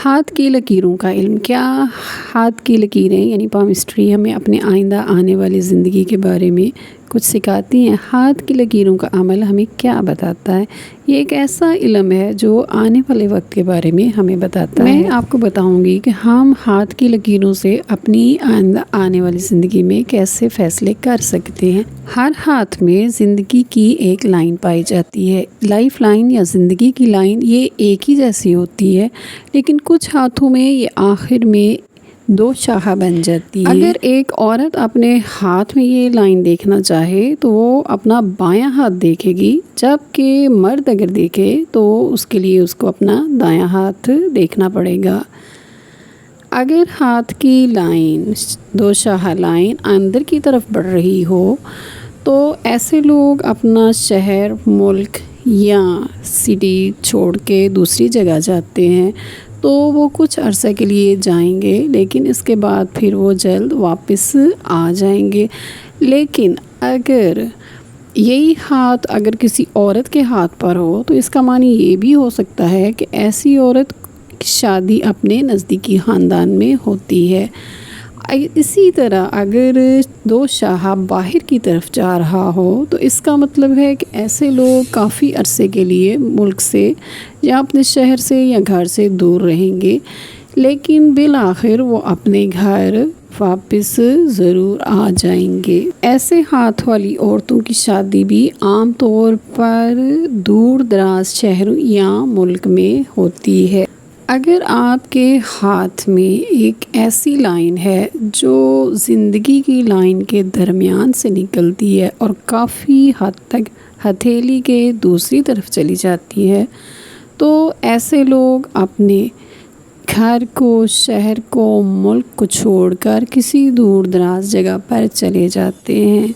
ہاتھ کی لکیروں کا علم۔ کیا ہاتھ کی لکیریں یعنی پامسٹری ہمیں اپنے آئندہ آنے والی زندگی کے بارے میں کچھ سکھاتی ہیں؟ ہاتھ کی لکیروں کا عمل ہمیں کیا بتاتا ہے؟ یہ ایک ایسا علم ہے جو آنے والے وقت کے بارے میں ہمیں بتاتا ہے۔ میں آپ کو بتاؤں گی کہ ہم ہاتھ کی لکیروں سے اپنی آئندہ آنے والی زندگی میں کیسے فیصلے کر سکتے ہیں۔ ہر ہاتھ میں زندگی کی ایک لائن پائی جاتی ہے۔ لائف لائن یا زندگی کی لائن یہ ایک ہی جیسی ہوتی ہے، لیکن کچھ ہاتھوں میں یہ آخر میں دو شاخیں بن جاتی ہیں۔ اگر ایک عورت اپنے ہاتھ میں یہ لائن دیکھنا چاہے تو وہ اپنا بایاں ہاتھ دیکھے گی، جبکہ مرد اگر دیکھے تو اس کے لیے اس کو اپنا دایاں ہاتھ دیکھنا پڑے گا۔ اگر ہاتھ کی لائن دو شاخہ لائن اندر کی طرف بڑھ رہی ہو تو ایسے لوگ اپنا شہر، ملک یا سٹی چھوڑ کے دوسری جگہ جاتے ہیں تو وہ کچھ عرصے کے لیے جائیں گے، لیکن اس کے بعد پھر وہ جلد واپس آ جائیں گے۔ لیکن اگر یہی ہاتھ اگر کسی عورت کے ہاتھ پر ہو تو اس کا معنی یہ بھی ہو سکتا ہے کہ ایسی عورت کی شادی اپنے نزدیکی خاندان میں ہوتی ہے۔ اسی طرح اگر دو شاخہ باہر کی طرف جا رہا ہو تو اس کا مطلب ہے کہ ایسے لوگ کافی عرصے کے لیے ملک سے یا اپنے شہر سے یا گھر سے دور رہیں گے، لیکن بالآخر وہ اپنے گھر واپس ضرور آ جائیں گے۔ ایسے ہاتھ والی عورتوں کی شادی بھی عام طور پر دور دراز شہروں یا ملک میں ہوتی ہے۔ اگر آپ کے ہاتھ میں ایک ایسی لائن ہے جو زندگی کی لائن کے درمیان سے نکلتی ہے اور کافی حد تک ہتھیلی کے دوسری طرف چلی جاتی ہے تو ایسے لوگ اپنے گھر کو، شہر کو، ملک کو چھوڑ کر کسی دور دراز جگہ پر چلے جاتے ہیں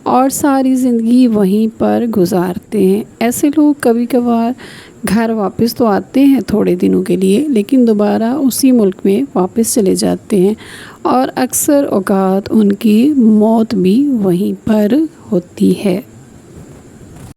اور ساری زندگی وہیں پر گزارتے ہیں۔ ایسے لوگ کبھی کبھار گھر واپس تو آتے ہیں تھوڑے دنوں کے لیے، لیکن دوبارہ اسی ملک میں واپس چلے جاتے ہیں اور اکثر اوقات ان کی موت بھی وہیں پر ہوتی ہے۔